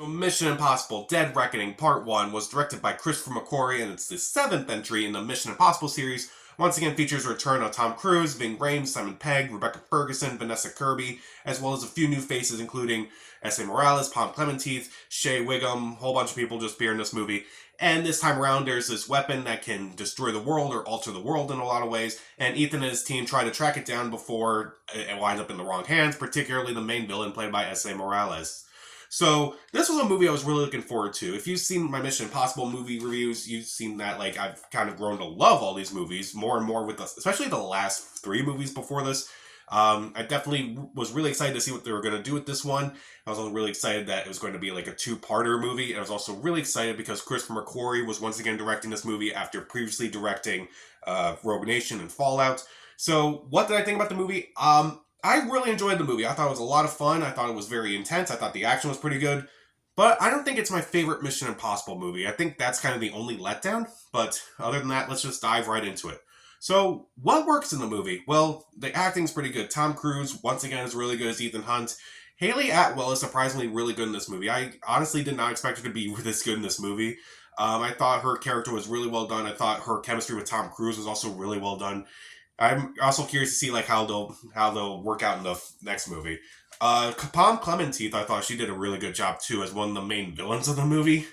Mission Impossible Dead Reckoning Part 1 was directed by Christopher McQuarrie, and it's the 7th entry in the Mission Impossible series. Once again features a return of Tom Cruise, Ving Rhames, Simon Pegg, Rebecca Ferguson, Vanessa Kirby, as well as a few new faces including S.A. Morales, Pom Clementeith, Shea Wiggum, a whole bunch of people just appear in this movie. And this time around, there's this weapon that can destroy the world or alter the world in a lot of ways, and Ethan and his team try to track it down before it winds up in the wrong hands, particularly the main villain played by S.A. Morales. So this was a movie I was really looking forward to. If you've seen my Mission Impossible movie reviews, you've seen that like I've kind of grown to love all these movies more and more with us, especially the last three movies before this. I definitely was really excited to see what they were going to do with this one. I was also really excited that it was going to be like a two-parter movie. And I was also really excited because Christopher McQuarrie was once again directing this movie after previously directing Rogue Nation and Fallout. So what did I think about the movie? I really enjoyed the movie. I thought it was a lot of fun. I thought it was very intense. I thought the action was pretty good. But I don't think it's my favorite Mission Impossible movie. I think that's kind of the only letdown. But other than that, let's just dive right into it. So, what works in the movie? Well, the acting's pretty good. Tom Cruise, once again, is really good as Ethan Hunt. Haley Atwell is surprisingly really good in this movie. I honestly did not expect her to be this good in this movie. I thought her character was really well done. I thought her chemistry with Tom Cruise was also really well done. I'm also curious to see like how they'll work out in the next movie. Pom Clementeith, I thought she did a really good job too as one of the main villains of the movie.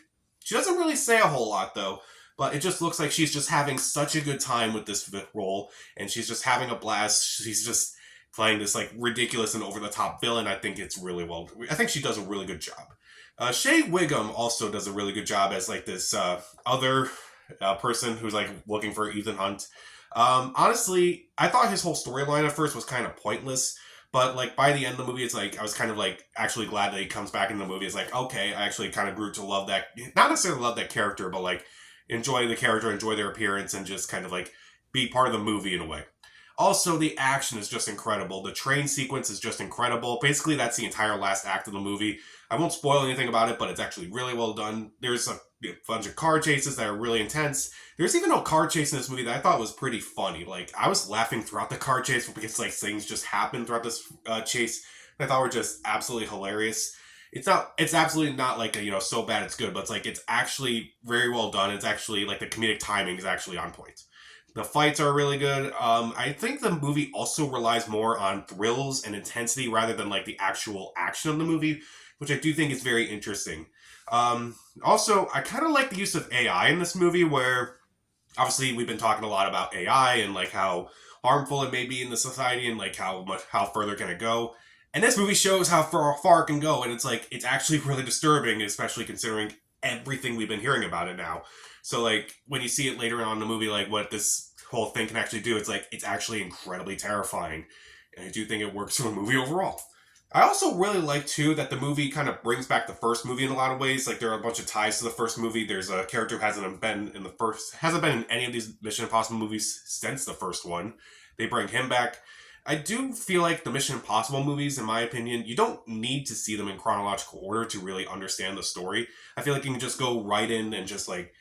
She doesn't really say a whole lot though, but it just looks like she's just having such a good time with this role, and she's just having a blast. She's just playing this like ridiculous and over the top villain. I think it's really well. I think she does a really good job. Shea Wiggum also does a really good job as like this other person who's like looking for Ethan Hunt. Honestly, I thought his whole storyline at first was kind of pointless, but like by the end of the movie, it's like I was kind of like actually glad that he comes back in the movie. It's like, okay, I actually kind of grew to love that, not necessarily love that character, but like enjoy the character, enjoy their appearance, and just kind of like be part of the movie in a way. Also, the action is just incredible. The train sequence is just incredible. Basically, that's the entire last act of the movie. I won't spoil anything about it, but it's actually really well done. There's a bunch of car chases that are really intense. There's even a car chase in this movie that I thought was pretty funny. Like, I was laughing throughout the car chase because, like, things just happen throughout this chase that I thought were just absolutely hilarious. It's absolutely not like, so bad it's good, but it's like, it's actually very well done. It's actually, like, the comedic timing is actually on point. The fights are really good. I think the movie also relies more on thrills and intensity rather than, like, the actual action of the movie, which I do think is very interesting. Also, I kind of like the use of AI in this movie where obviously we've been talking a lot about AI and like how harmful it may be in the society and like how further can it go. And this movie shows how far it can go, and it's like it's actually really disturbing, especially considering everything we've been hearing about it now. So like when you see it later on in the movie, like what this whole thing can actually do, it's like it's actually incredibly terrifying. And I do think it works for the movie overall. I also really like too that the movie kind of brings back the first movie in a lot of ways. Like there are a bunch of ties to the first movie. There's a character who hasn't been in any of these Mission Impossible movies since the first one. They bring him back. I do feel like the Mission Impossible movies, in my opinion, you don't need to see them in chronological order to really understand the story. I feel like you can just go right in and just like,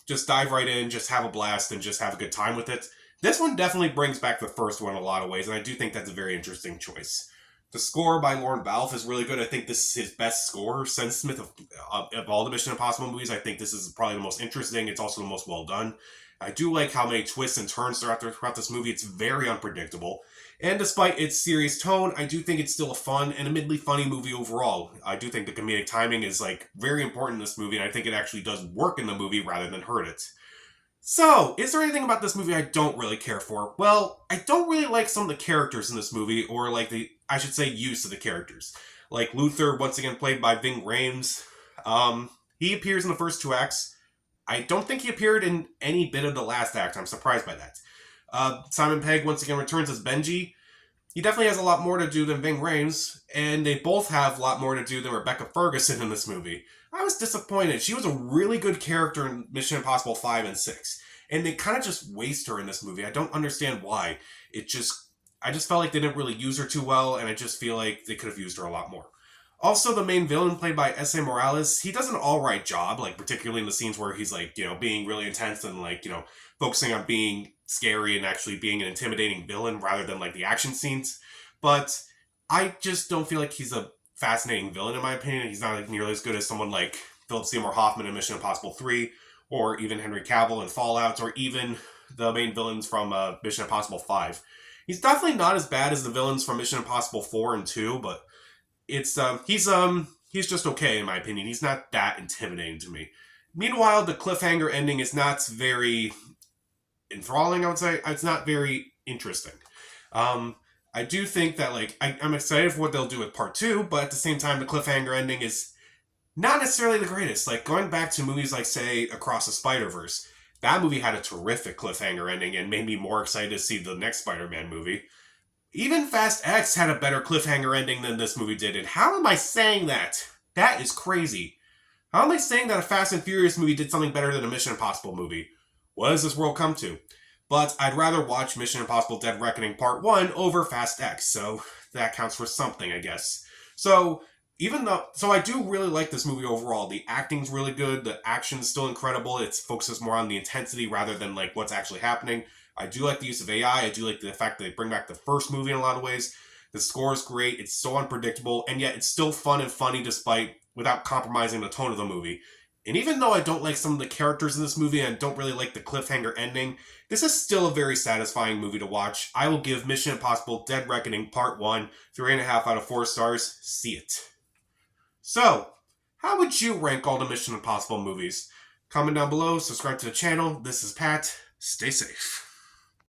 just dive right in, just have a blast and just have a good time with it. This one definitely brings back the first one in a lot of ways, and I do think that's a very interesting choice. The score by Lorne Balfe is really good. I think this is his best score since Smith of all the Mission Impossible movies. I think this is probably the most interesting. It's also the most well done. I do like how many twists and turns throughout this movie. It's very unpredictable. And despite its serious tone, I do think it's still a fun and admittedly funny movie overall. I do think the comedic timing is like very important in this movie, and I think it actually does work in the movie rather than hurt it. So, is there anything about this movie I don't really care for? Well, I don't really like some of the characters in this movie, or like use of the characters. Like Luther, once again played by Ving Rhames. He appears in the first two acts. I don't think he appeared in any bit of the last act. I'm surprised by that. Simon Pegg once again returns as Benji. He definitely has a lot more to do than Ving Rhames, and they both have a lot more to do than Rebecca Ferguson in this movie. I was disappointed. She was a really good character in Mission Impossible 5 and 6, and they kind of just waste her in this movie. I don't understand why. I just felt like they didn't really use her too well, and I just feel like they could have used her a lot more. Also, the main villain played by S.A. Morales, he does an alright job, like particularly in the scenes where he's like, being really intense and like, focusing on being scary and actually being an intimidating villain rather than like the action scenes. But I just don't feel like he's a fascinating villain in my opinion. He's not like nearly as good as someone like Philip Seymour Hoffman in Mission Impossible 3, or even Henry Cavill in Fallout, or even the main villains from Mission Impossible 5. He's definitely not as bad as the villains from Mission Impossible 4 and 2, but he's just okay in my opinion. He's not that intimidating to me. Meanwhile, the cliffhanger ending is not very enthralling, I would say. It's not very interesting. I do think that, like, I'm excited for what they'll do with part 2, but at the same time, the cliffhanger ending is not necessarily the greatest. Like, going back to movies like, say, Across the Spider-Verse, that movie had a terrific cliffhanger ending and made me more excited to see the next Spider-Man movie. Even Fast X had a better cliffhanger ending than this movie did, and how am I saying that? That is crazy. How am I saying that a Fast and Furious movie did something better than a Mission Impossible movie? What does this world come to? But I'd rather watch Mission Impossible Dead Reckoning Part 1 over Fast X, so that counts for something, I guess. So I do really like this movie overall. The acting's really good, the action's still incredible, it focuses more on the intensity rather than like what's actually happening. I do like the use of AI, I do like the fact that they bring back the first movie in a lot of ways. The score is great, it's so unpredictable, and yet it's still fun and funny without compromising the tone of the movie. And even though I don't like some of the characters in this movie and don't really like the cliffhanger ending, this is still a very satisfying movie to watch. I will give Mission Impossible Dead Reckoning Part 1 3.5 out of 4 stars. See it. So, how would you rank all the Mission Impossible movies? Comment down below, subscribe to the channel. This is Pat. Stay safe.